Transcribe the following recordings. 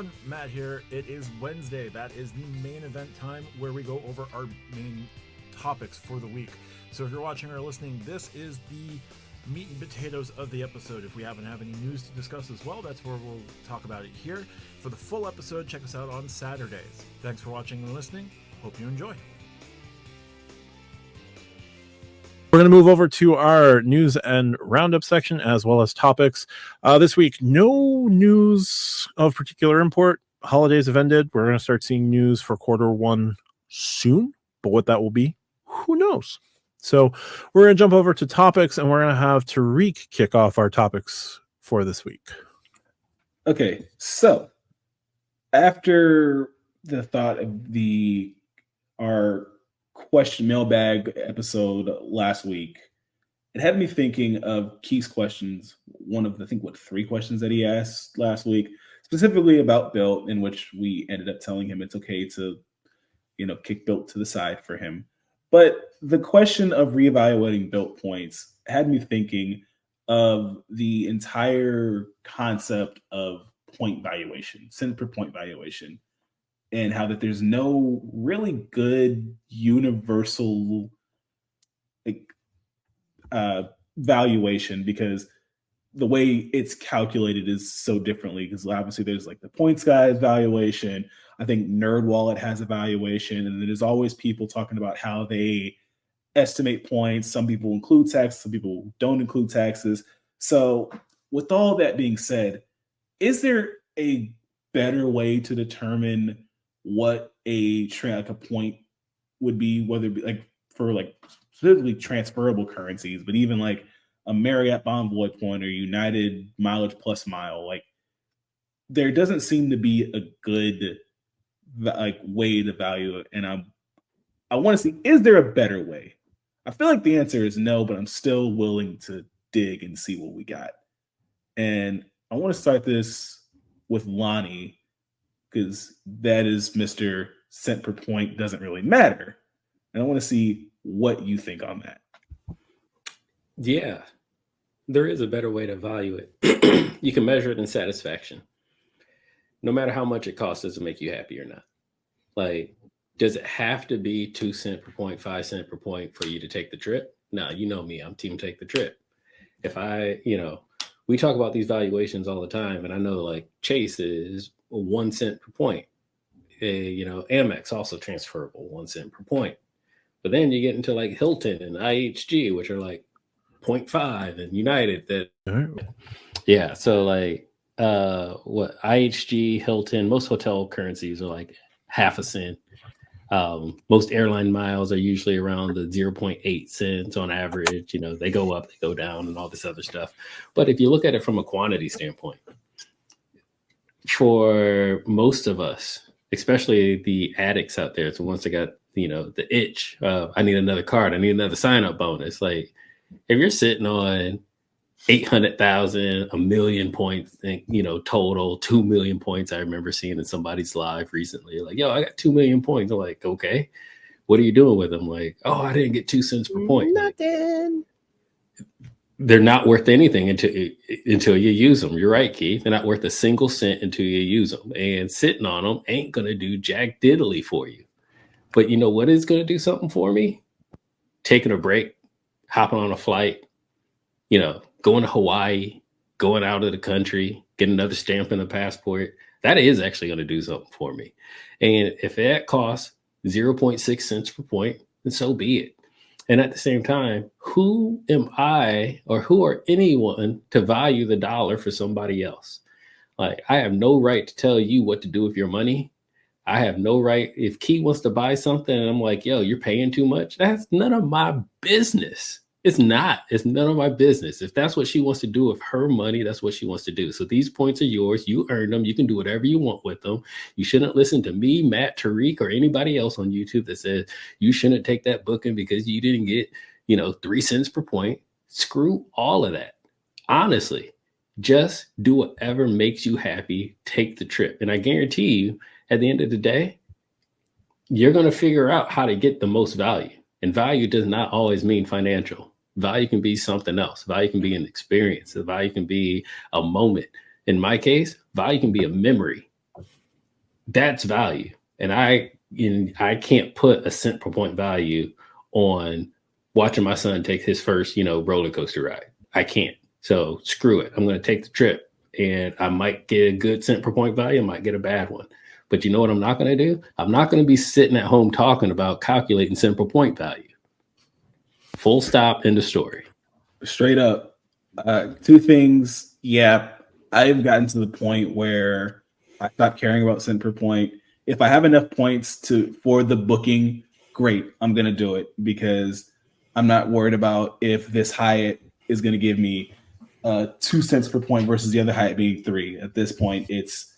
everyone, Matt here. It is Wednesday. That is the main event time where we go over our main topics for the week. So if you're watching or listening, this is the meat and potatoes of the episode. If we happen to have any news to discuss as well, that's where we'll talk about it here. For the full episode, check us out on Saturdays. Thanks for watching and listening. Hope you enjoy. We're going to move over to our news and roundup section as well as topics. This week, no news of particular import. Holidays have ended. We're going to start seeing news for quarter one soon, but what that will be, who knows? So we're going to jump over to topics, and we're going to have Tariq kick off our topics for this week. Okay, so after the thought of our question mailbag episode last week, it had me thinking of Keith's questions. One of the, three questions that he asked last week, specifically about Bilt, in which we ended up telling him it's okay to, kick Bilt to the side for him. But the question of reevaluating Bilt points had me thinking of the entire concept of point valuation, cent per point valuation, and how that there's no really good universal valuation, because the way it's calculated is so differently. Because obviously there's like the points guys valuation. I think NerdWallet has a valuation, and then there's always people talking about how they estimate points. Some people include taxes, some people don't include taxes. So with all that being said, is there a better way to determine what a point would be, whether it be for specifically transferable currencies, but even like a Marriott Bonvoy point or United Mileage Plus Mile? There doesn't seem to be a good way to value it, and I want to see, is there a better way? I feel like the answer is no, but I'm still willing to dig and see what we got. And I want to start this with Lani, because that is Mr. Cent per point doesn't really matter. And I want to see what you think on that. Yeah, there is a better way to value it. You can measure it in satisfaction. No matter how much it costs, does it make you happy or not? Does it have to be 2 cents per point, 5 cents per point for you to take the trip? No, you know me, I'm team take the trip. If we talk about these valuations all the time, and I know Chase is 1 cent per point. Amex also transferable, 1 cent per point. But then you get into Hilton and IHG, which are 0.5, and United yeah. So IHG, Hilton, most hotel currencies are half a cent. Most airline miles are usually around the 0.8 cents on average. They go up, they go down, and all this other stuff. But if you look at it from a quantity standpoint, for most of us, especially the addicts out there, it's the ones that got, the itch. I need another card. I need another sign-up bonus. If you're sitting on 800,000, 1 million points, total 2 million points. I remember seeing in somebody's live recently, yo, I got 2 million points. I'm like, okay, what are you doing with them? Oh, I didn't get 2 cents per point. Nothing. They're not worth anything until you use them. You're right, Keith. They're not worth a single cent until you use them. And sitting on them ain't going to do jack diddly for you. But you know what is going to do something for me? Taking a break, hopping on a flight, going to Hawaii, going out of the country, getting another stamp in a passport. That is actually going to do something for me. And if that costs 0.6 cents per point, then so be it. And at the same time, who am I, or who are anyone to value the dollar for somebody else? I have no right to tell you what to do with your money. I have no right. If Key wants to buy something and I'm like, yo, you're paying too much, that's none of my business. It's not. It's none of my business. If that's what she wants to do with her money, that's what she wants to do. So these points are yours. You earned them. You can do whatever you want with them. You shouldn't listen to me, Matt, Tariq, or anybody else on YouTube that says you shouldn't take that booking because you didn't get, 3 cents per point. Screw all of that. Honestly, just do whatever makes you happy. Take the trip. And I guarantee you, at the end of the day, you're going to figure out how to get the most value. And value does not always mean financial. Value can be something else. Value can be an experience. Value can be a moment. In my case, value can be a memory. That's value. And I can't put a cent per point value on watching my son take his first, roller coaster ride. I can't. So screw it. I'm going to take the trip, and I might get a good cent per point value. I might get a bad one. But you know what I'm not going to do? I'm not going to be sitting at home talking about calculating cent per point value. Full stop, end of story. Straight up. Two things. Yeah, I've gotten to the point where I stopped caring about cent per point. If I have enough points for the booking, great. I'm going to do it because I'm not worried about if this Hyatt is going to give me 2 cents per point versus the other Hyatt being 3. At this point, it's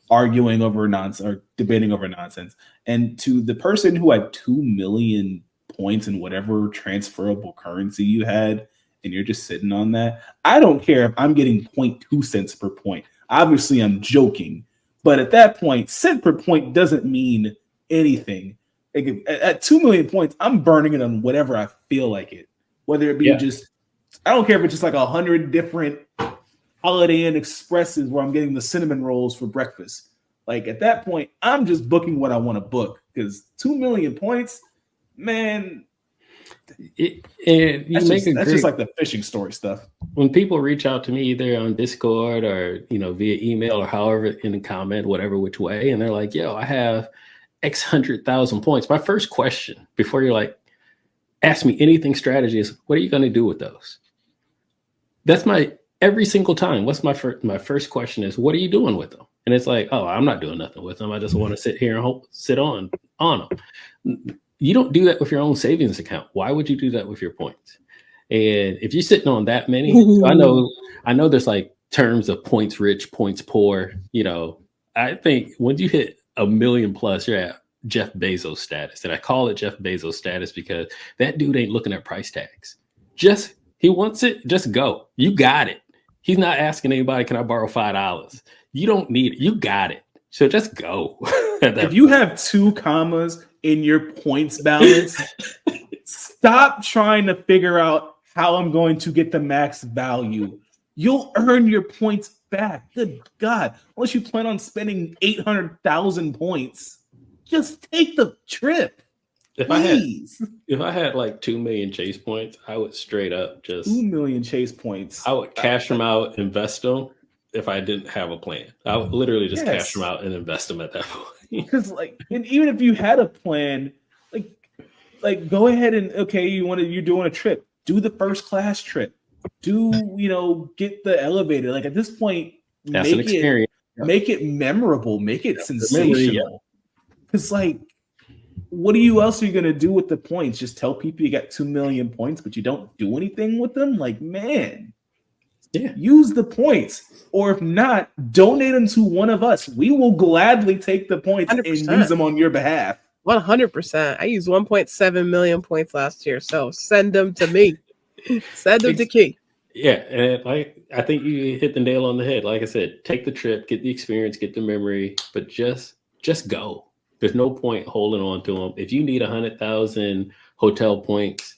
arguing over nonsense or debating over nonsense. And to the person who had 2 million points in whatever transferable currency you had, and you're just sitting on that, I don't care if I'm getting 0.2 cents per point. Obviously, I'm joking. But at that point, cent per point doesn't mean anything. Like, at 2 million points, I'm burning it on whatever I feel like it. Whether it be just, I don't care if it's just like 100 different Holiday Inn Expresses where I'm getting the cinnamon rolls for breakfast. Like, at that point, I'm just booking what I want to book because 2 million points, man. That's just like the fishing story stuff. When people reach out to me either on Discord or via email or however in the comment, whatever which way, and they're like, "Yo, I have X 100,000 points." My first question before you're like, ask me anything strategy is, what are you going to do with those? That's my every single time. What's my first question is, what are you doing with them? And it's like, oh, I'm not doing nothing with them. I just want to sit here and sit on them. You don't do that with your own savings account. Why would you do that with your points? And if you're sitting on that many, I know there's like terms of points rich, points poor. I think when you hit 1 million plus, you're at Jeff Bezos status. And I call it Jeff Bezos status because that dude ain't looking at price tags. He wants it, just go. You got it. He's not asking anybody, can I borrow $5? You don't need it. You got it. So just go. If you have 2 commas in your points balance, stop trying to figure out how I'm going to get the max value. You'll earn your points back. Good God. Unless you plan on spending 800,000 points, just take the trip. If I had like 2 million chase points, I would straight up just 2 million chase points. I would cash them out, invest them if I didn't have a plan. I would literally just cash them out and invest them at that point. Because and even if you had a plan, like go ahead and you're doing a trip, do the first class trip, get the elevator. Like at this point, that's an experience. Make it memorable, make it sensational. Because what else are you gonna do with the points? Just tell people you got 2 million points, but you don't do anything with them? Like, man. Yeah, use the points, or if not, donate them to one of us. We will gladly take the points 100%. And use them on your behalf. 100%. I used 1.7 million points last year, so send them to me. Send them to Key. Yeah, and I think you hit the nail on the head. Like I said, take the trip, get the experience, get the memory, but just go. There's no point holding on to them. If you need 100,000 hotel points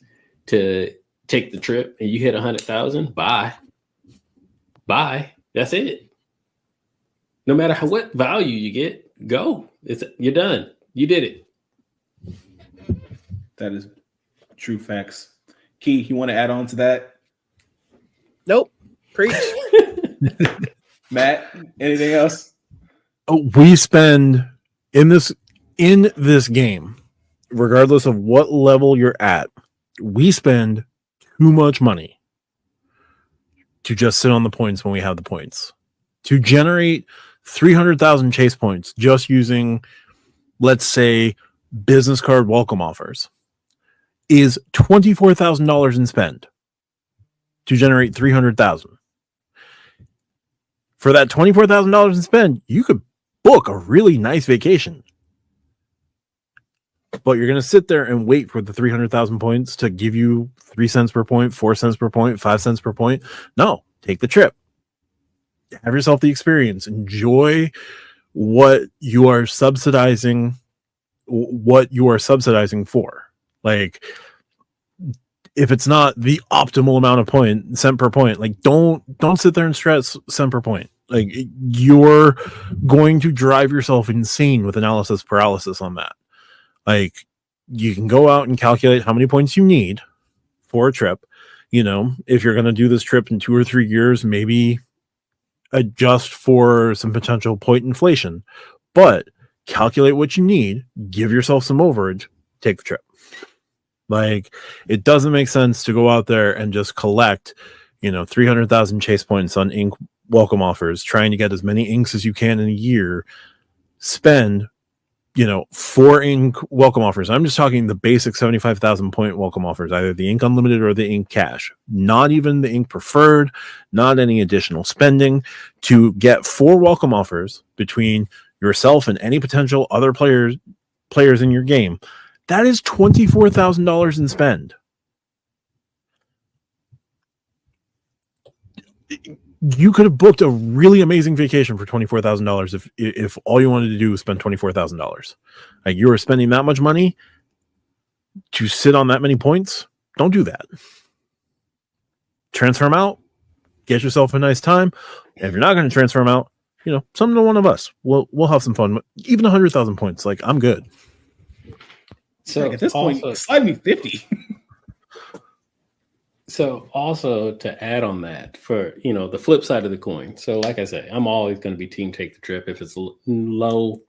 to take the trip, and you hit 100,000, bye. That's it. No matter what value you get, go. You're done. You did it. That is true facts. Key, you want to add on to that? Nope. Preach. Matt, anything else? We spend in this game, regardless of what level you're at, we spend too much money to just sit on the points when we have the points. To generate 300,000 chase points just using, let's say, business card welcome offers is $24,000 in spend to generate 300,000. For that $24,000 in spend, you could book a really nice vacation. But you're going to sit there and wait for the 300,000 points to give you 3 cents per point, 4 cents per point, 5 cents per point. No, take the trip. Have yourself the experience. Enjoy what you are subsidizing for. Like, if it's not the optimal amount of cent per point, like don't sit there and stress cent per point. Like, you're going to drive yourself insane with analysis paralysis on that. Like, you can go out and calculate how many points you need for a trip. You know, if you're going to do this trip in 2 or 3 years, maybe adjust for some potential point inflation, but calculate what you need, give yourself some overage, take the trip. Like, it doesn't make sense to go out there and just collect, 300,000 chase points on ink welcome offers, trying to get as many inks as you can in a year, spend 4 ink welcome offers. I'm just talking the basic 75,000 point welcome offers, either the ink unlimited or the ink cash, not even the ink preferred, not any additional spending, to get 4 welcome offers between yourself and any potential other players in your game. That is $24,000 in spend. You could have booked a really amazing vacation for $24,000 if all you wanted to do was spend $24,000. Like, you were spending that much money to sit on that many points. Don't do that. Transfer them out. Get yourself a nice time. And if you're not going to transfer them out, send them to one of us. We'll have some fun. Even 100,000 points, like, I'm good. So at this point, slide me 50. So also to add on that, for the flip side of the coin. So like I say, I'm always going to be team take the trip if it's low.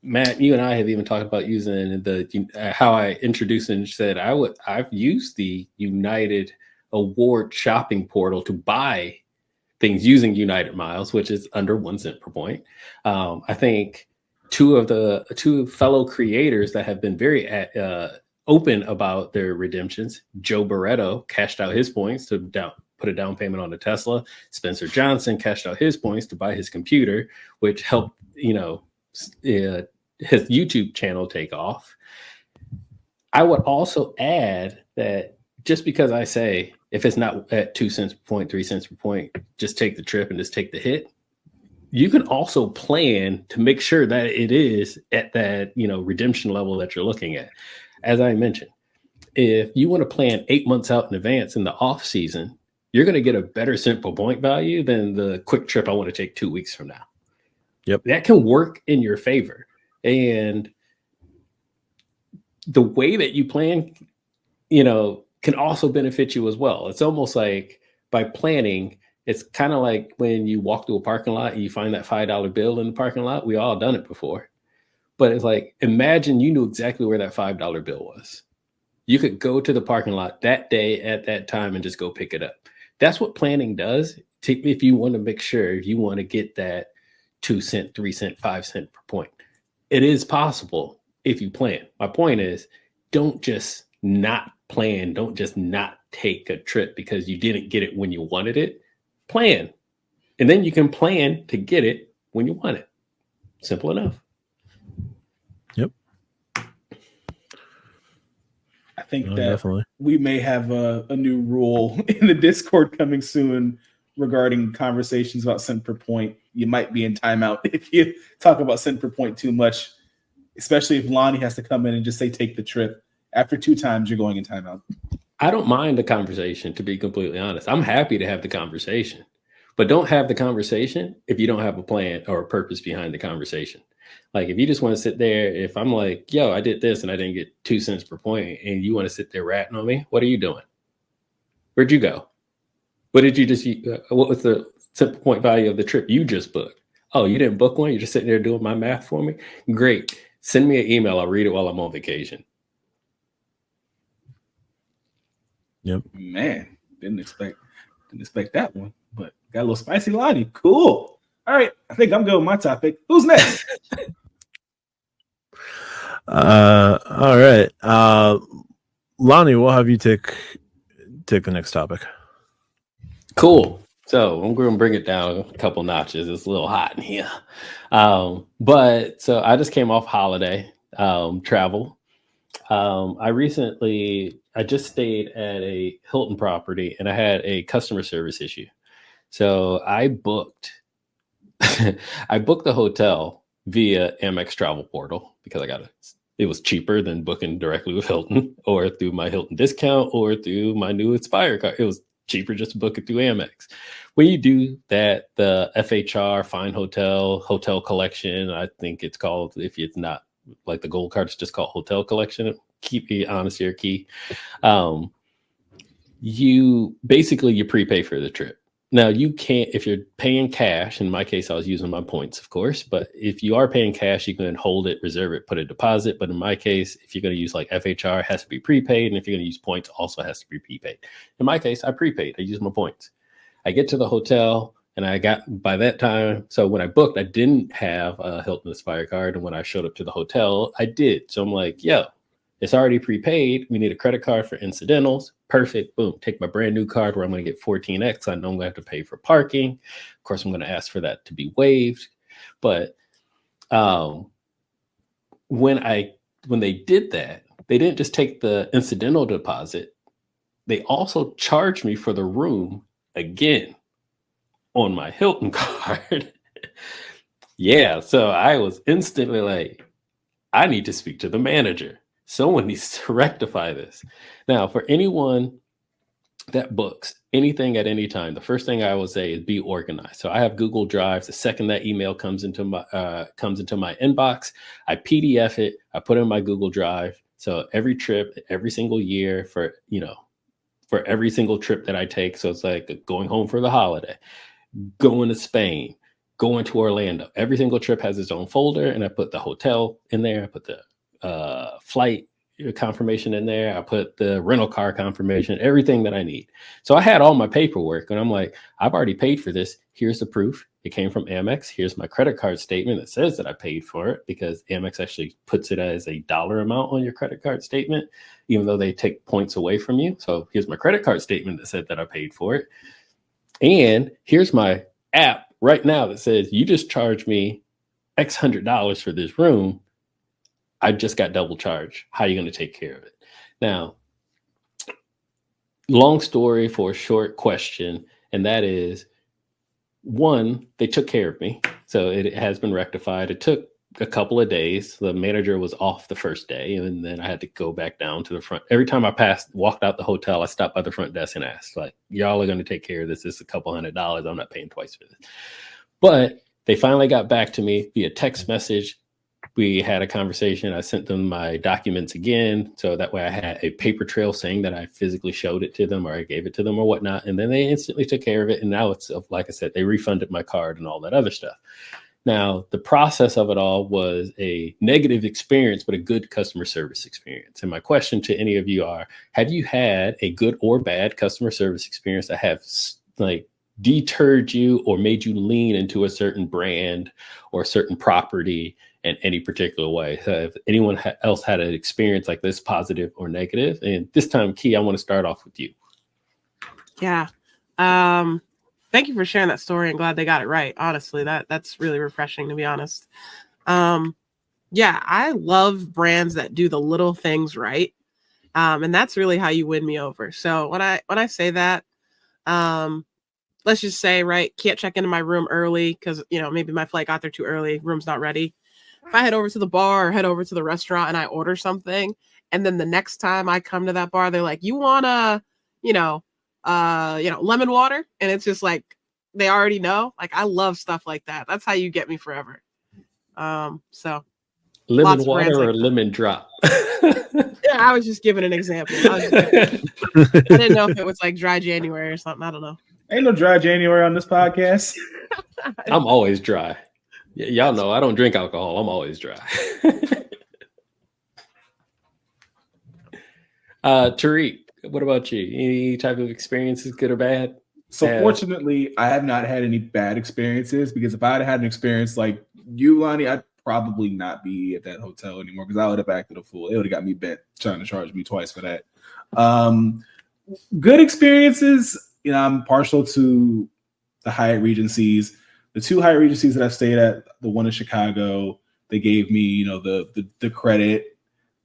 Matt, you and I have even talked about using how I introduced and said I've used the United Award shopping portal to buy things using United Miles, which is under 1 cent per point. I think two fellow creators that have been very open about their redemptions. Joe Barretto cashed out his points to put a down payment on a Tesla. Spencer Johnson cashed out his points to buy his computer, which helped, his YouTube channel take off. I would also add that just because I say, if it's not at 2 cents per point, 3 cents per point, just take the trip and just take the hit. You can also plan to make sure that it is at that, redemption level that you're looking at. As I mentioned, if you want to plan 8 months out in advance in the off season, you're going to get a better cent per point value than the quick trip I want to take 2 weeks from now. Yep. That can work in your favor. And the way that you plan, can also benefit you as well. It's almost like by planning, it's kind of like when you walk through a parking lot and you find that $5 bill in the parking lot. We all done it before. But it's like, imagine you knew exactly where that $5 bill was. You could go to the parking lot that day at that time and just go pick it up. That's what planning does. If you want to make sure you want to get that 2 cent, 3 cent, 5 cent per point. It is possible if you plan. My point is, don't just not plan. Don't just not take a trip because you didn't get it when you wanted it. Plan. And then you can plan to get it when you want it. Simple enough. Yep. I think that definitely. We may have a new rule in the Discord coming soon regarding conversations about cent per point. You might be in timeout if you talk about cent per point too much, especially if Lani has to come in and just say, take the trip. After 2 times, you're going in timeout. I don't mind the conversation, to be completely honest. I'm happy to have the conversation, but don't have the conversation if you don't have a plan or a purpose behind the conversation. Like, if you just want to sit there, if I'm like, yo, I did this and I didn't get 2 cents per point, and you want to sit there ratting on me, what are you doing? Where'd you go? What did you just, what was the cent per point value of the trip you just booked? Oh, you didn't book one? You're just sitting there doing my math for me? Great. Send me an email. I'll read it while I'm on vacation. Yep. Man, didn't expect that one, but got a little spicy, Lani. Cool. All right, I think I'm good with my topic. Who's next? All right. Lani, we'll have you take the next topic. Cool. So I'm going to bring it down a couple notches. It's a little hot in here. But so I just came off holiday travel. I just stayed at a Hilton property and I had a customer service issue. So I booked the hotel via Amex travel portal because it was cheaper than booking directly with Hilton or through my Hilton discount or through my new Inspire card. It was cheaper just to book it through Amex. When you do that, the FHR, Fine Hotel Collection, I think it's called, if it's not like the gold card, it's just called Hotel Collection. Keep me honest here, Key. You prepay for the trip. Now you can't, if you're paying cash, in my case, I was using my points, of course, but if you are paying cash, you can hold it, reserve it, put a deposit. But in my case, if you're going to use like FHR, it has to be prepaid. And if you're going to use points, also has to be prepaid. In my case, I prepaid, I used my points. I get to the hotel and I got, by that time, so when I booked, I didn't have a Hilton Aspire card. And when I showed up to the hotel, I did. So I'm like, yo, it's already prepaid. We need a credit card for incidentals. Perfect. Boom. Take my brand new card where I'm going to get 14X. I know I'm going to have to pay for parking. Of course, I'm going to ask for that to be waived. But when they did that, they didn't just take the incidental deposit. They also charged me for the room again on my Hilton card. Yeah. So I was instantly like, I need to speak to the manager. Someone needs to rectify this. Now, for anyone that books anything at any time, the first thing I would say is be organized. So I have Google Drives. The second that email comes into my inbox, I PDF it. I put it in my Google Drive. So every trip, every single year for every single trip that I take. So it's like going home for the holiday, going to Spain, going to Orlando. Every single trip has its own folder, and I put the hotel in there. I put the flight confirmation in there. I put the rental car confirmation, everything that I need. So I had all my paperwork, and I'm like, I've already paid for this. Here's the proof. It came from Amex. Here's my credit card statement that says that I paid for it, because Amex actually puts it as a dollar amount on your credit card statement, even though they take points away from you. So here's my credit card statement that said that I paid for it. And here's my app right now that says you just charged me X $100 for this room. I just got double charged. How are you going to take care of it? Now, long story for a short question, and that is, one, they took care of me. So it has been rectified. It took a couple of days. The manager was off the first day, and then I had to go back down to the front. Every time I walked out the hotel, I stopped by the front desk and asked, like, y'all are going to take care of this. This is a couple $100. I'm not paying twice for this. But they finally got back to me via text message. We had a conversation. I sent them my documents again, so that way I had a paper trail saying that I physically showed it to them, or I gave it to them or whatnot. And then they instantly took care of it. And now it's, like I said, they refunded my card and all that other stuff. Now, the process of it all was a negative experience, but a good customer service experience. And my question to any of you are, have you had a good or bad customer service experience that have like deterred you or made you lean into a certain brand or a certain property in any particular way? So if anyone else had an experience like this, positive or negative? And this time, Key, I want to start off with you. Yeah. Thank you for sharing that story. I'm glad they got it right. Honestly, that's really refreshing, to be honest. Yeah, I love brands that do the little things right. And that's really how you win me over. So when I say that, let's just say, right, can't check into my room early because, maybe my flight got there too early, room's not ready. If I head over to the bar or head over to the restaurant and I order something, and then the next time I come to that bar, they're like, you want lemon water? And it's just like, they already know. Like, I love stuff like that. That's how you get me forever. So lemon water or lemon drop? Yeah, I was just giving an example. I didn't know if it was like dry January or something. I don't know. Ain't no dry January on this podcast. I'm always dry. Y'all know I don't drink alcohol. I'm always dry. Tariq, what about you? Any type of experiences, good or bad? So fortunately, I have not had any bad experiences, because if I had an experience like you, Lani, I'd probably not be at that hotel anymore, because I would have acted a fool. It would have got me bent trying to charge me twice for that. Good experiences, I'm partial to the Hyatt Regencies. The two Hyatt Regencies that I've stayed at, the one in Chicago, they gave me, the credit,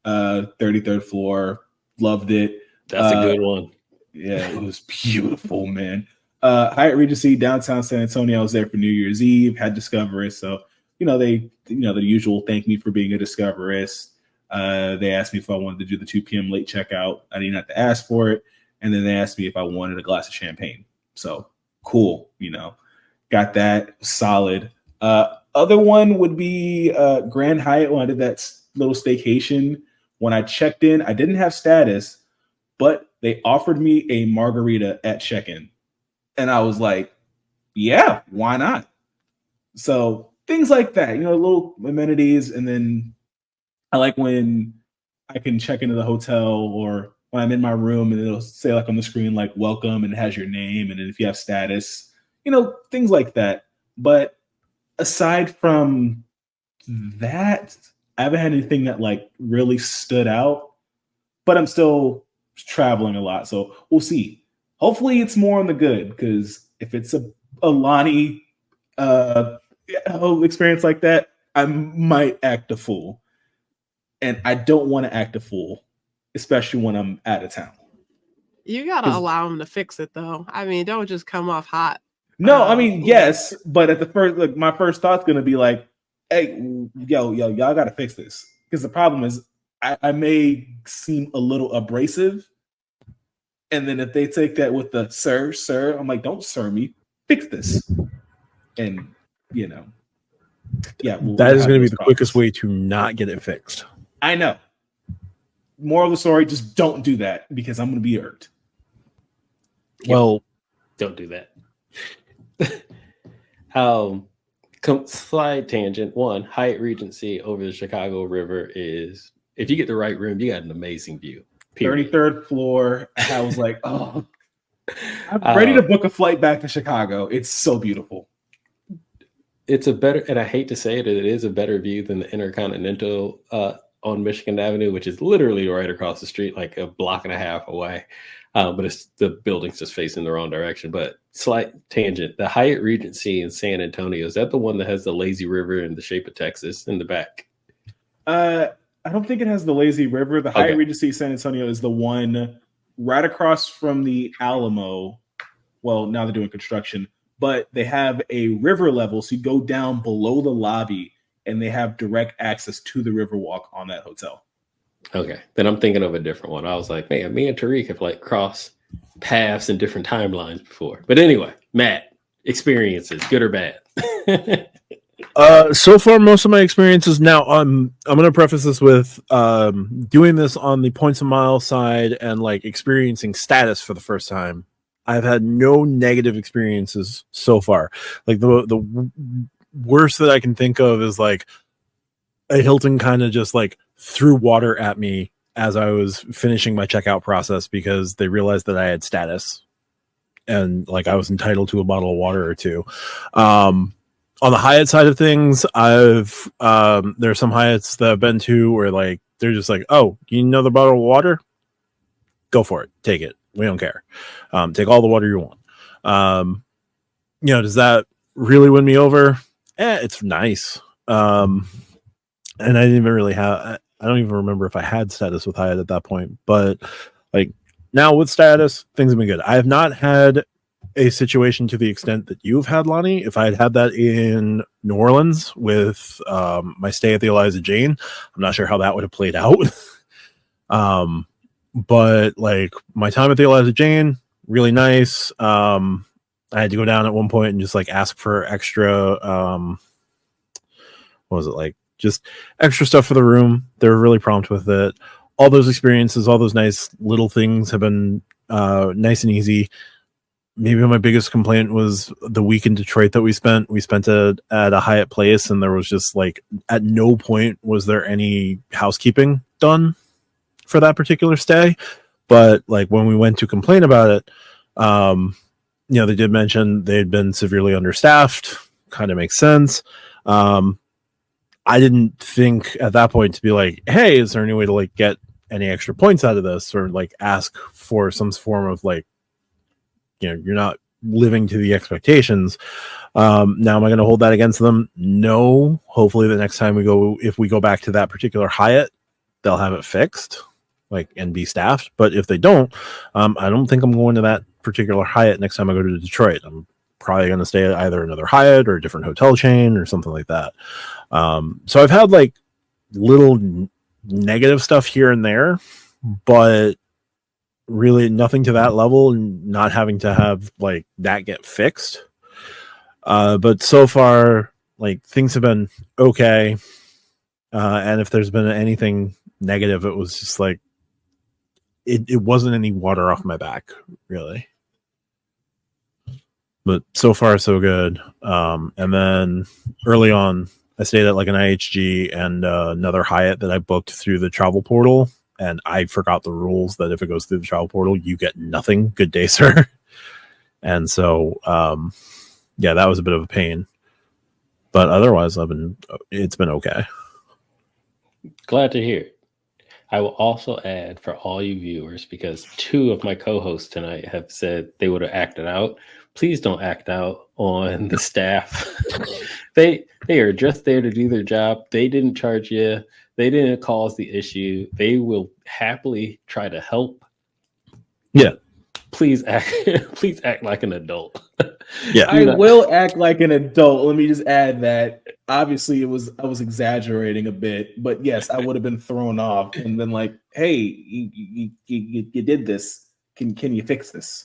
33rd floor, loved it. That's a good one. Yeah, it was beautiful, man. Hyatt Regency, downtown San Antonio. I was there for New Year's Eve, had Discoverist. So, the usual thank me for being a Discoverist. They asked me if I wanted to do the 2 p.m. late checkout. I didn't have to ask for it. And then they asked me if I wanted a glass of champagne. So cool, got that solid. Other one would be Grand Hyatt when I did that little staycation. When I checked in, I didn't have status, but they offered me a margarita at check-in. And I was like, yeah, why not? So things like that, little amenities. And then I like when I can check into the hotel or when I'm in my room and it'll say like on the screen, like welcome, and it has your name. And then if you have status, things like that. But aside from that, I haven't had anything that like really stood out, but I'm still traveling a lot. So we'll see. Hopefully it's more on the good, because if it's a Lani experience like that, I might act a fool. And I don't want to act a fool, especially when I'm out of town. You gotta allow them to fix it, though. I mean, don't just come off hot. No, I mean, yes, but at the first, like, my first thought's gonna be like, "Hey, yo, y'all gotta fix this," because the problem is, I may seem a little abrasive, and then if they take that with the sir, I'm like, "Don't sir me, fix this," and yeah, that is going to be the quickest way to not get it fixed. I know. Moral of the story: just don't do that, because I'm going to be hurt. Well, don't do that. Slide tangent. One, Hyatt Regency over the Chicago River is, if you get the right room, you got an amazing view. Period. 33rd floor. I was like, oh, I'm ready to book a flight back to Chicago. It's so beautiful. It's a better, and I hate to say it is a better view than the Intercontinental on Michigan Avenue, which is literally right across the street, like a block and a half away. But it's the building's just facing the wrong direction. But slight tangent. The Hyatt Regency in San Antonio, is that the one that has the lazy river in the shape of Texas in the back? I don't think it has the lazy river. The Hyatt Regency San Antonio is the one right across from the Alamo. Well, now they're doing construction, but they have a river level. So you go down below the lobby and they have direct access to the Riverwalk on that hotel. Okay, then I'm thinking of a different one. I was like, man, me and Tariq have like crossed paths in different timelines before. But anyway, Matt, experiences, good or bad? So far, most of my experiences. Now, I'm going to preface this with doing this on the points a mile side and like experiencing status for the first time. I've had no negative experiences so far. Like the worst that I can think of is like a Hilton kind of just like threw water at me as I was finishing my checkout process because they realized that I had status and like I was entitled to a bottle of water or two. On the Hyatt side of things, there's some Hyatts that I've been to where like they're just like, oh, you need another bottle of water? Go for it. Take it. We don't care. Take all the water you want. Does that really win me over? It's nice. And I didn't even really have, I don't even remember if I had status with Hyatt at that point, but like now with status, things have been good. I have not had a situation to the extent that you've had, Lani. If I had had that in New Orleans with my stay at the Eliza Jane, I'm not sure how that would have played out. But like my time at the Eliza Jane, really nice. I had to go down at one point and just like ask for extra, what was it, like just extra stuff for the room. They were really prompt with it. All those experiences, all those nice little things have been nice and easy. Maybe my biggest complaint was the week in Detroit that we spent. We spent it at a Hyatt place, and there was just like at no point was there any housekeeping done for that particular stay. But like when we went to complain about it, they did mention they'd been severely understaffed. Kind of makes sense. I didn't think at that point to be like, hey, is there any way to like get any extra points out of this, or like ask for some form of like, you're not living to the expectations. Now, am I going to hold that against them? No. Hopefully the next time if we go back to that particular Hyatt, they'll have it fixed, like, and be staffed. But if they don't, I don't think I'm going to that particular Hyatt next time I go to Detroit. I'm probably going to stay at either another Hyatt or a different hotel chain or something like that. So I've had like little negative stuff here and there, but really nothing to that level, and not having to have like that get fixed. But so far, like things have been okay. And if there's been anything negative, it was just like it wasn't any water off my back, really. But so far so good. And then early on, I stayed at like an IHG and another Hyatt that I booked through the travel portal, and I forgot the rules that if it goes through the travel portal, you get nothing. Good day, sir. And so, yeah, that was a bit of a pain. But otherwise, it's been okay. Glad to hear it. I will also add for all you viewers, because 2 of my co-hosts tonight have said they would have acted out. Please don't act out on the staff. They are just there to do their job. They didn't charge you. They didn't cause the issue. They will happily try to help. Yeah. Please act like an adult. Yeah. I will act like an adult. Let me just add that. Obviously, I was exaggerating a bit, but yes, I would have been thrown off and been like, "Hey, you did this. Can you fix this?"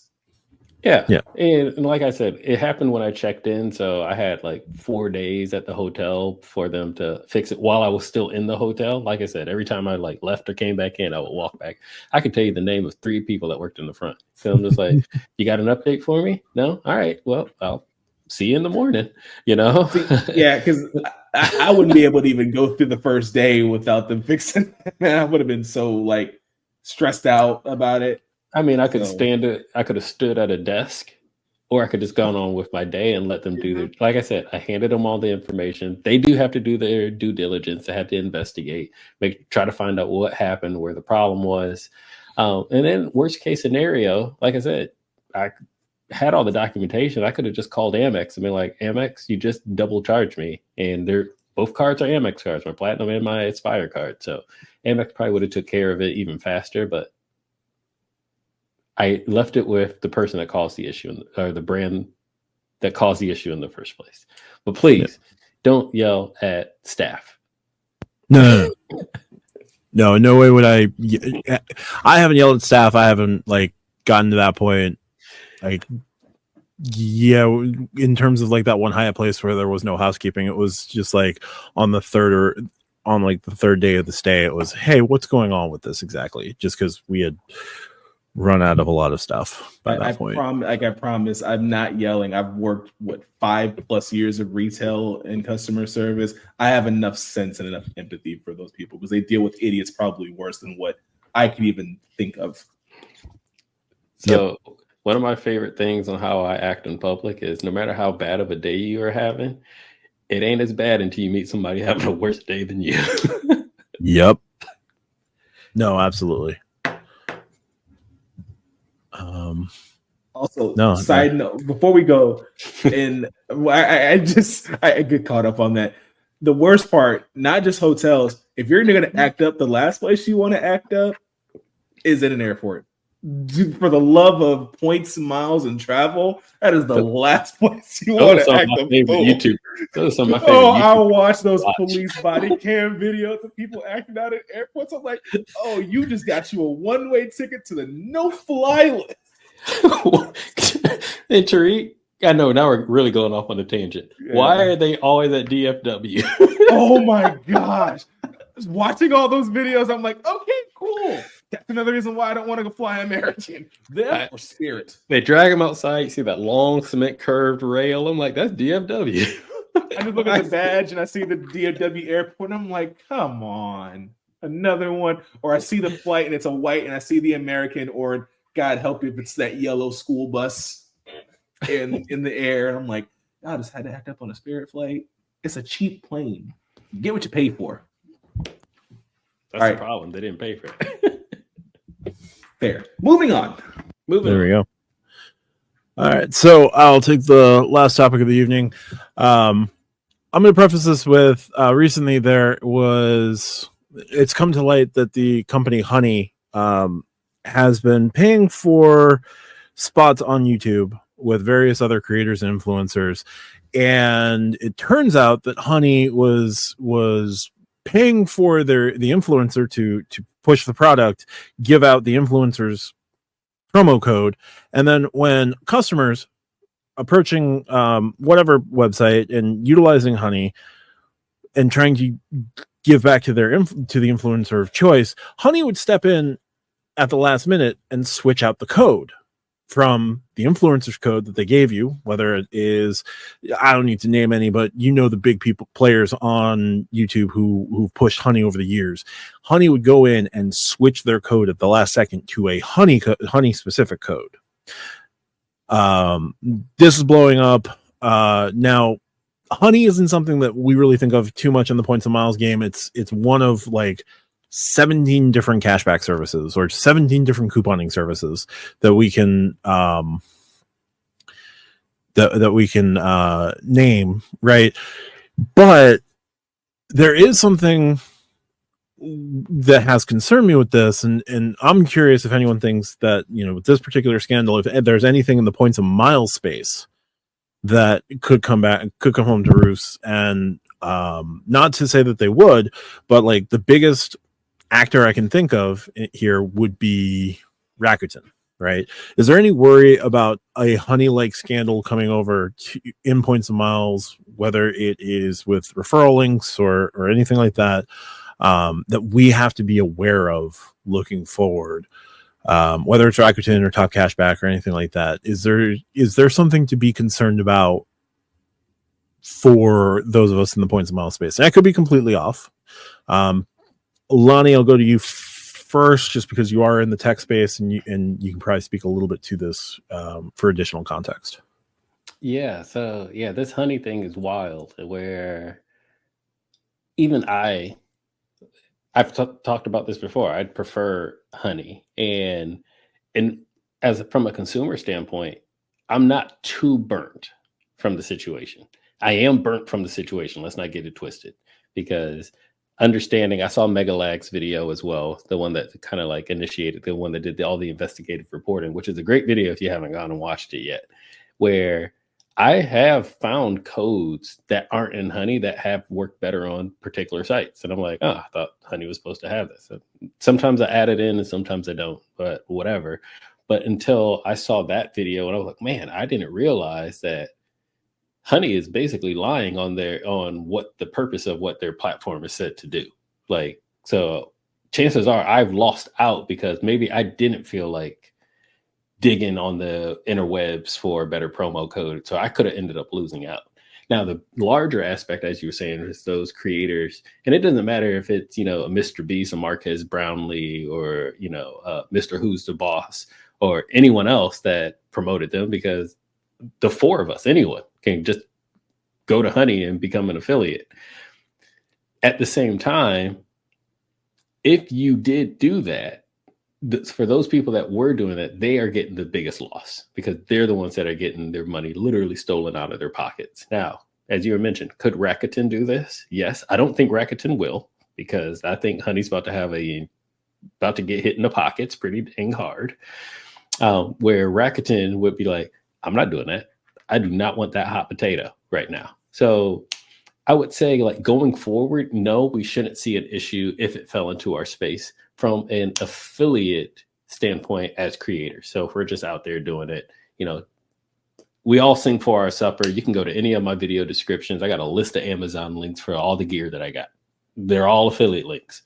Yeah. Yeah. And like I said, it happened when I checked in. So I had like 4 days at the hotel for them to fix it while I was still in the hotel. Like I said, every time I like left or came back in, I would walk back. I could tell you the name of 3 people that worked in the front. So I'm just like, you got an update for me? No? All right. Well, I'll see you in the morning, you know? Yeah, because I wouldn't be able to even go through the first day without them fixing it. I would have been so like stressed out about it. I mean, I could have stood at a desk, or I could just gone on with my day and let them do their, like I said, I handed them all the information. They do have to do their due diligence. They have to investigate, try to find out what happened, where the problem was. And then worst case scenario, like I said, I had all the documentation. I could have just called Amex and been like, Amex, you just double charged me. And both cards are Amex cards, my Platinum and my Aspire card. So Amex probably would have took care of it even faster, but I left it with the person that caused the issue, or the brand that caused the issue in the first place. But please don't yell at staff. No, no way would I. I haven't yelled at staff. I haven't like gotten to that point. Like, yeah, in terms of like that one Hyatt place where there was no housekeeping, it was just like on the third day of the stay, it was, hey, what's going on with this exactly? Just because we had run out of a lot of stuff by that point. I promise, I'm not yelling. I've worked 5+ years of retail and customer service. I have enough sense and enough empathy for those people, because they deal with idiots probably worse than what I could even think of. So one of my favorite things on how I act in public is no matter how bad of a day you are having, it ain't as bad until you meet somebody having a worse day than you. Yep. No, absolutely. Also, side note, before we go, and I get caught up on that. The worst part, not just hotels, if you're going to act up, the last place you want to act up is in an airport. Dude, for the love of points, miles, and travel, that is the last place you want to act up. Those are some of my favorite YouTubers. I watch those police body cam videos of people acting out at airports. I'm like, oh, you just got you a one-way ticket to the no-fly list. And Tariq, I know now we're really going off on a tangent. Yeah. Why are they always at DFW? Oh my gosh. Watching all those videos, I'm like, okay, cool. That's another reason why I don't want to go fly American. Them or Spirit. They drag them outside. You see that long cement curved rail. I'm like, that's DFW. I just look at the badge and I see the DFW airport and I'm like, come on. Another one. Or I see the flight and it's a white and I see the American, or God help you if it's that yellow school bus in the air. And I'm like, I just had to act up on a Spirit flight. It's a cheap plane. You get what you pay for. That's the problem. They didn't pay for it. Fair. Moving on. There we go. All right. So I'll take the last topic of the evening. I'm going to preface this with recently it's come to light that the company Honey has been paying for spots on YouTube with various other creators and influencers. And it turns out that Honey was paying for the influencer to push the product, give out the influencer's promo code, and then when customers approaching whatever website and utilizing Honey and trying to give back to to the influencer of choice, Honey would step in at the last minute and switch out the code from the influencer's code that they gave you, whether it is, I don't need to name any, but you know the big players on YouTube who've pushed Honey over the years. Honey would go in and switch their code at the last second to a Honey specific code. This is blowing up. Now, Honey isn't something that we really think of too much in the points and miles game. It's one of like 17 different cashback services or 17 different couponing services that we can name, right? But there is something that has concerned me with this, and I'm curious if anyone thinks that, you know, with this particular scandal, if there's anything in the points and miles space that could come home to roost. And not to say that they would, but like the biggest actor I can think of here would be Rakuten, right? Is there any worry about a Honey-like scandal coming over in points and miles, whether it is with referral links or anything like that, that we have to be aware of looking forward? Whether it's Rakuten or Top Cashback or anything like that, is there something to be concerned about for those of us in the points and miles space? And I could be completely off. Lani, I'll go to you first, just because you are in the tech space and you can probably speak a little bit to this for additional context. Yeah. So yeah, this Honey thing is wild. Where even I've talked about this before. I'd prefer Honey, and as from a consumer standpoint, I'm not too burnt from the situation. I am burnt from the situation. Let's not get it twisted, because understanding, I saw Megalag's video as well, the one that kind of like initiated, the one that did all the investigative reporting, which is a great video if you haven't gone and watched it yet, where I have found codes that aren't in Honey that have worked better on particular sites. And I'm like, oh, I thought Honey was supposed to have this. So sometimes I add it in and sometimes I don't, but whatever. But until I saw that video and I was like, man, I didn't realize that Honey is basically lying on what the purpose of what their platform is said to do. Like, so chances are I've lost out because maybe I didn't feel like digging on the interwebs for a better promo code. So I could have ended up losing out. Now, the larger aspect, as you were saying, is those creators. And it doesn't matter if it's, you know, a Mr. Beast, a Marquez Brownlee, or, you know, Mr. Who's the Boss, or anyone else that promoted them, because the four of us, anyone, can just go to Honey and become an affiliate. At the same time, if you did do that, for those people that were doing that, they are getting the biggest loss, because they're the ones that are getting their money literally stolen out of their pockets. Now, as you mentioned, could Rakuten do this? Yes. I don't think Rakuten will, because I think Honey's about to get hit in the pockets pretty dang hard. Where Rakuten would be like, I'm not doing that. I do not want that hot potato right now. So I would say, like, going forward, no, we shouldn't see an issue if it fell into our space from an affiliate standpoint as creators. So if we're just out there doing it, you know, we all sing for our supper. You can go to any of my video descriptions. I got a list of Amazon links for all the gear that I got. They're all affiliate links.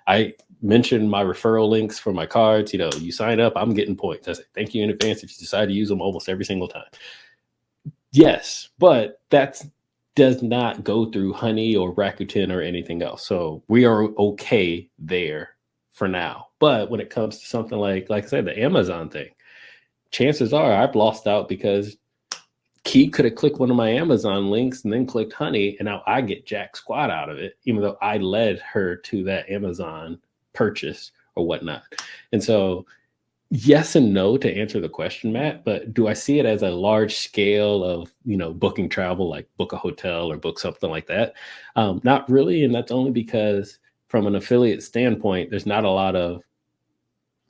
I mentioned my referral links for my cards. You know, you sign up, I'm getting points. I say thank you in advance if you decide to use them almost every single time. Yes, but that does not go through Honey or Rakuten or anything else. So we are okay there for now. But when it comes to something like I said, the Amazon thing, chances are I've lost out because Key could have clicked one of my Amazon links and then clicked Honey, and now I get jack squat out of it, even though I led her to that Amazon purchase or whatnot. And so yes and no to answer the question, Matt, but do I see it as a large scale of, you know, booking travel, like book a hotel or book something like that? Not really. And that's only because from an affiliate standpoint, there's not a lot of,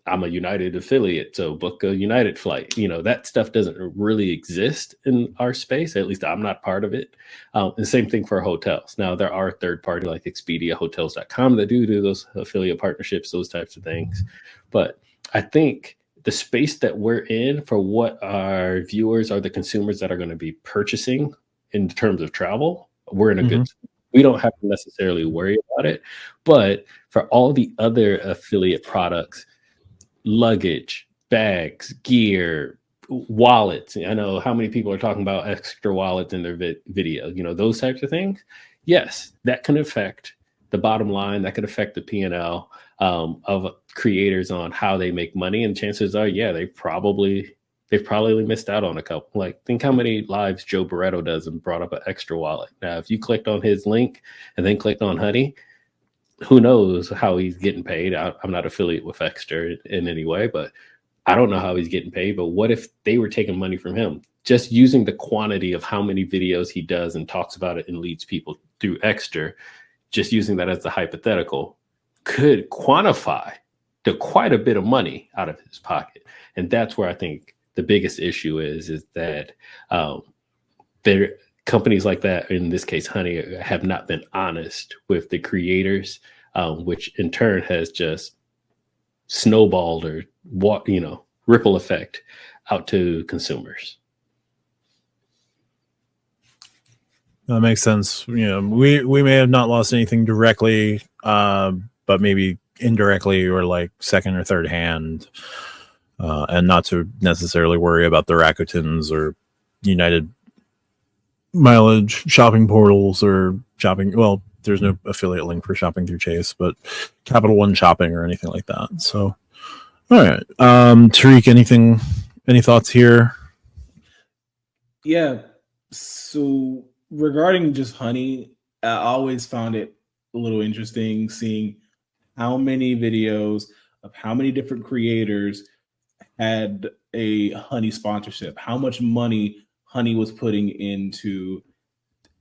I'm a United affiliate, so book a United flight. You know, that stuff doesn't really exist in our space. At least I'm not part of it. And same thing for hotels. Now, there are third party like Expedia, hotels.com that do those affiliate partnerships, those types of things. But I think the space that we're in for what our viewers or the consumers that are going to be purchasing in terms of travel, we're in a good, we don't have to necessarily worry about it. But for all the other affiliate products, luggage, bags, gear, wallets, I know how many people are talking about extra wallets in their video, those types of things. Yes, that can affect the bottom line. That could affect the P&L of creators on how they make money. And chances are, yeah, they've probably missed out on a couple. Like, think how many lives Joe Barretto does and brought up an extra wallet. Now, if you clicked on his link and then clicked on Honey, who knows how he's getting paid? I'm not affiliate with Extra in any way, but I don't know how he's getting paid. But what if they were taking money from him? Just using the quantity of how many videos he does and talks about it and leads people through Extra, just using that as a hypothetical, could quantify to quite a bit of money out of his pocket. And that's where I think the biggest issue is that there companies like that, in this case, Honey, have not been honest with the creators, which in turn has just snowballed or ripple effect out to consumers. That makes sense. We may have not lost anything directly, but maybe indirectly or like second or third hand, and not to necessarily worry about the Rakutens or United mileage shopping portals or shopping. Well, there's no affiliate link for shopping through Chase, but Capital One shopping or anything like that. So, all right. Tariq, any thoughts here? Yeah. So regarding just Honey, I always found it a little interesting seeing how many videos of how many different creators had a Honey sponsorship, how much money Honey was putting into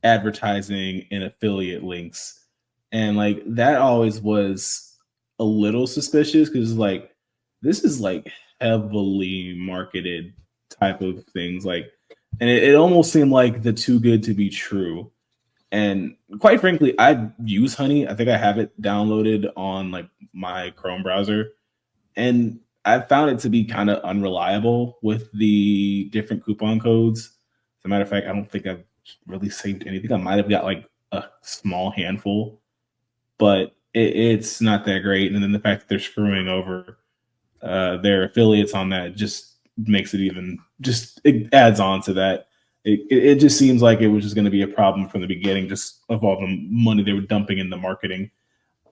advertising and affiliate links. And like that always was a little suspicious because like this is like heavily marketed type of things. Like, and it almost seemed like the too good to be true. And quite frankly, I use Honey. I think I have it downloaded on like my Chrome browser. And I found it to be kind of unreliable with the different coupon codes. As a matter of fact, I don't think I've really saved anything. I might have got like a small handful, but it's not that great. And then the fact that they're screwing over their affiliates on that just makes it it adds on to that. It just seems like it was just going to be a problem from the beginning, just of all the money they were dumping in the marketing.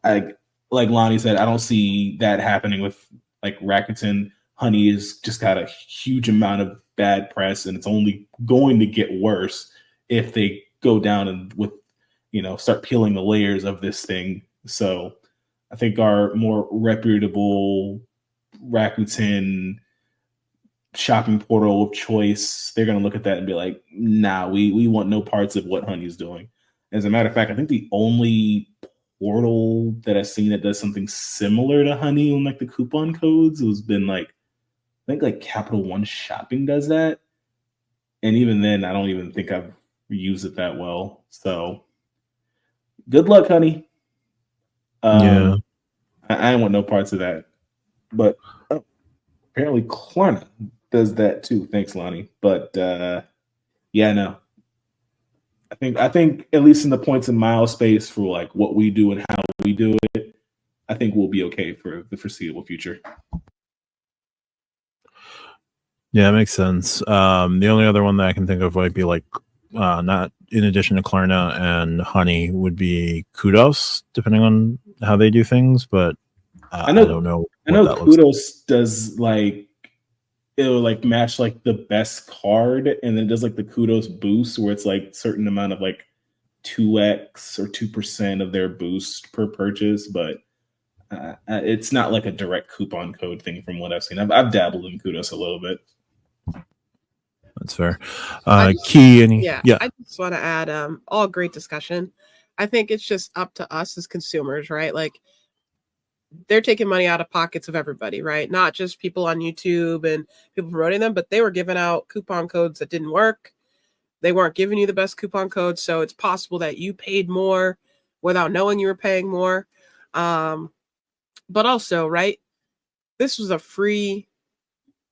Like Lani said, I don't see that happening with like Rakuten. Honey has just got a huge amount of bad press, and it's only going to get worse if they go down and start peeling the layers of this thing. So I think our more reputable Rakuten shopping portal of choice, they're going to look at that and be like, nah, we want no parts of what Honey's doing. As a matter of fact, I think the only portal that I've seen that does something similar to Honey on like the coupon codes has been like, I think like Capital One Shopping does that. And even then, I don't even think I've used it that well. So good luck, Honey. Yeah. I don't want no parts of that. But apparently Klarna does that too. Thanks, Lani. But yeah, no. I think at least in the points and mile space for like what we do and how we do it, I think we'll be okay for the foreseeable future. Yeah, that makes sense. The only other one that I can think of might be like not in addition to Klarna and Honey would be Kudos, depending on how they do things. But I don't know. I know Kudos does like it'll like match like the best card, and then does like the Kudos boost where it's like certain amount of like 2x or 2% of their boost per purchase, but it's not like a direct coupon code thing from what I've seen. I've dabbled in Kudos a little bit. That's fair. I just want to add, all great discussion. I think it's just up to us as consumers, right? Like they're taking money out of pockets of everybody, right? Not just people on YouTube and people promoting them, but they were giving out coupon codes that didn't work. They weren't giving you the best coupon codes. So it's possible that you paid more without knowing you were paying more. But also, right, this was a free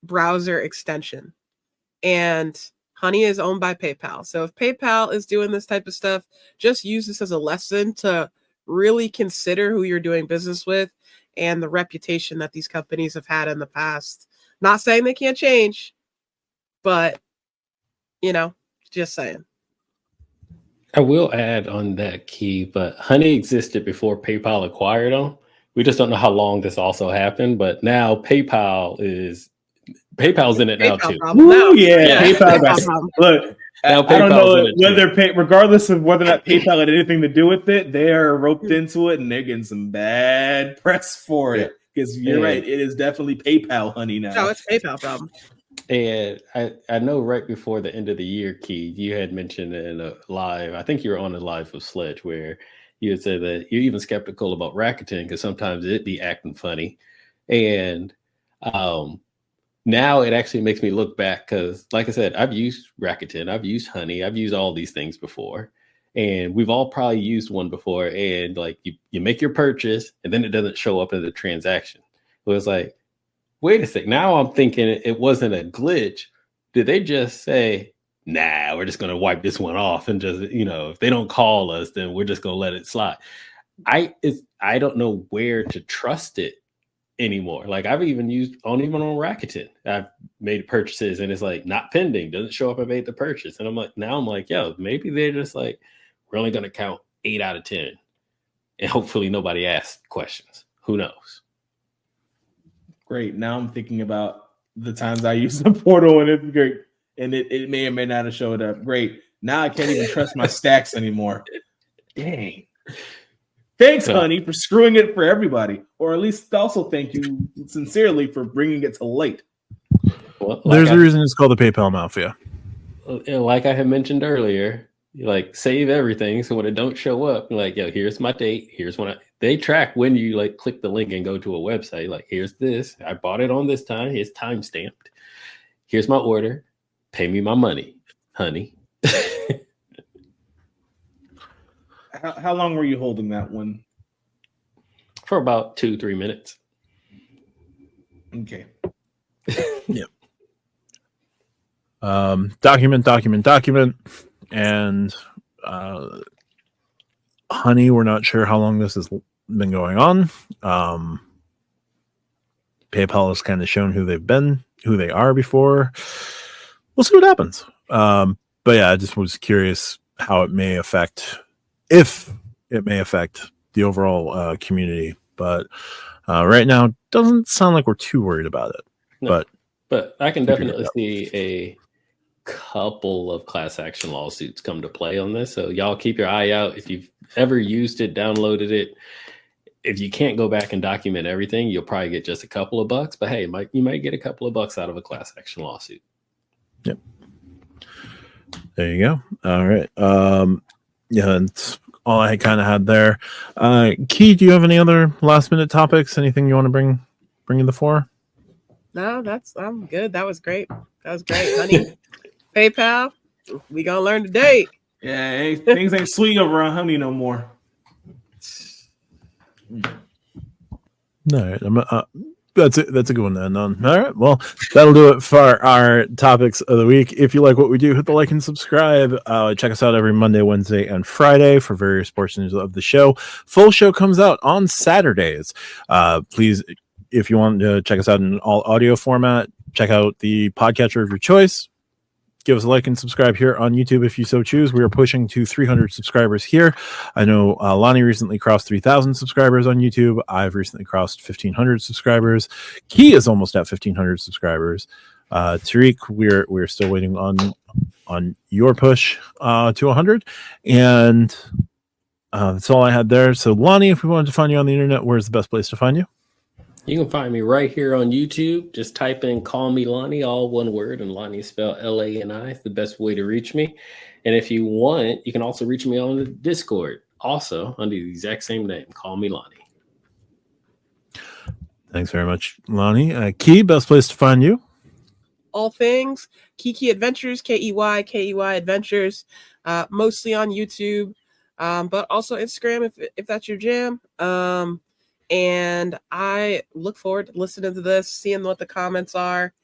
browser extension, and Honey is owned by PayPal. So if PayPal is doing this type of stuff, just use this as a lesson to really consider who you're doing business with and the reputation that these companies have had in the past. Not saying they can't change, but just saying. I will add on that, Key, but Honey existed before PayPal acquired them. We just don't know how long this also happened, but now PayPal's in it now too. Problem now. Ooh, yeah, Yeah. PayPal. problem. Look, Now I don't PayPal's know in it whether regardless of whether or not PayPal had anything to do with it, they are roped into it, and they're getting some bad press for it. Because you're right, it is definitely PayPal Honey now. No, it's PayPal problem. And I know right before the end of the year, Key, you had mentioned in a live, I think you were on a live with Sledge, where you had said that you're even skeptical about Rakuten because sometimes it be acting funny. And now it actually makes me look back because, like I said, I've used Rakuten, I've used Honey, I've used all these things before. And we've all probably used one before. And like you make your purchase and then it doesn't show up in the transaction. It was like, wait a sec. Now I'm thinking it wasn't a glitch. Did they just say, nah, we're just going to wipe this one off and just, if they don't call us, then we're just going to let it slide. I don't know where to trust it anymore. Like I've even used on Rakuten. I've made purchases and it's like not pending, doesn't show up. I made the purchase. And I'm like, yo, maybe they're just like, we're only going to count 8 out of 10. And hopefully nobody asks questions. Who knows? Great. Now I'm thinking about the times I use the portal and it's great. And it may or may not have showed up. Great. Now I can't even trust my stacks anymore. Dang. Thanks, Honey, for screwing it for everybody. Or at least also thank you sincerely for bringing it to late. Well, There's a reason it's called the PayPal Mafia. Like I had mentioned earlier, you like save everything. So when it don't show up, you're like, yo, here's my date. Here's when they track when you like click the link and go to a website. Like, here's this. I bought it on this time. It's time stamped. Here's my order. Pay me my money, honey. How long were you holding that one? For about 2-3 minutes. Okay. Yeah. Document. And Honey, we're not sure how long this has been going on. PayPal has kind of shown who they are before. We'll see what happens. But yeah, I just was curious how it may affect, if it may affect the overall community. But right now, it doesn't sound like we're too worried about it. No, but I can definitely see a couple of class action lawsuits come to play on this. So y'all keep your eye out. If you've ever used it, downloaded it, if you can't go back and document everything, you'll probably get just a couple of bucks. But hey, you might get a couple of bucks out of a class action lawsuit. Yep. There you go. All right. Yeah, that's all I kind of had there. Key, do you have any other last minute topics? Anything you want to bring in the fore? No, I'm good. That was great. Honey. PayPal, we gonna learn today. Yeah, things ain't sweet over on Honey no more. No, that's a good one then. All right, well, that'll do it for our topics of the week. If you like what we do, hit the like and subscribe. Check us out every Monday, Wednesday, and Friday for various portions of the show. Full show comes out on Saturdays. Please, if you want to check us out in all audio format, check out the podcatcher of your choice. Give us a like and subscribe here on YouTube if you so choose. We are pushing to 300 subscribers here. I know Lani recently crossed 3,000 subscribers on YouTube. I've recently crossed 1,500 subscribers. Key is almost at 1,500 subscribers. Tariq, we're still waiting on your push to 100. And that's all I had there. So Lani, if we wanted to find you on the internet, where's the best place to find you? You can find me right here on YouTube. Just type in Call Me Lani, all one word, and Lani is spelled Lani. It's the best way to reach me. And if you want, you can also reach me on the Discord, also under the exact same name, Call Me Lani. Thanks very much, Lani. Key, best place to find you? All things Kiki Adventures, KEY Adventures, mostly on YouTube, but also Instagram if that's your jam. And I look forward to listening to this, seeing what the comments are,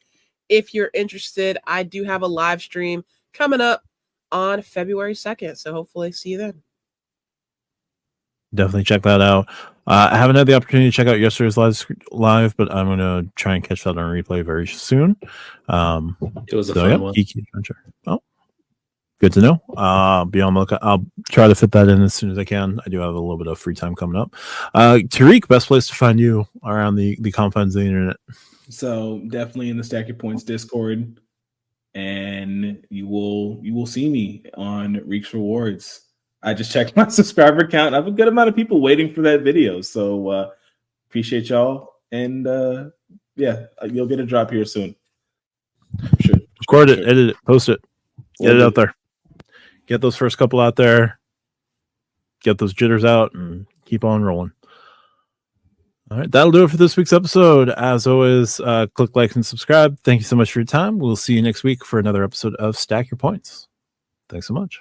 if you're interested, I do have a live stream coming up on February 2nd. So hopefully see you then. Definitely check that out. I haven't had the opportunity to check out yesterday's live, but I'm going to try and catch that on replay very soon. It was a fun one. Geeky Adventure. Oh, good to know. Be on the lookout. I'll try to fit that in as soon as I can. I do have a little bit of free time coming up. Tariq, best place to find you around the confines of the internet. So definitely in the Stack Your Points Discord, and you will see me on Reeks Rewards. I just checked my subscriber count. I have a good amount of people waiting for that video, so appreciate y'all. And you'll get a drop here soon. Sure. Record it, edit it, post it, get it out there. Get those first couple out there. Get those jitters out, and keep on rolling. All right, that'll do it for this week's episode. As always, click like and subscribe. Thank you so much for your time. We'll see you next week for another episode of Stack Your Points. Thanks so much.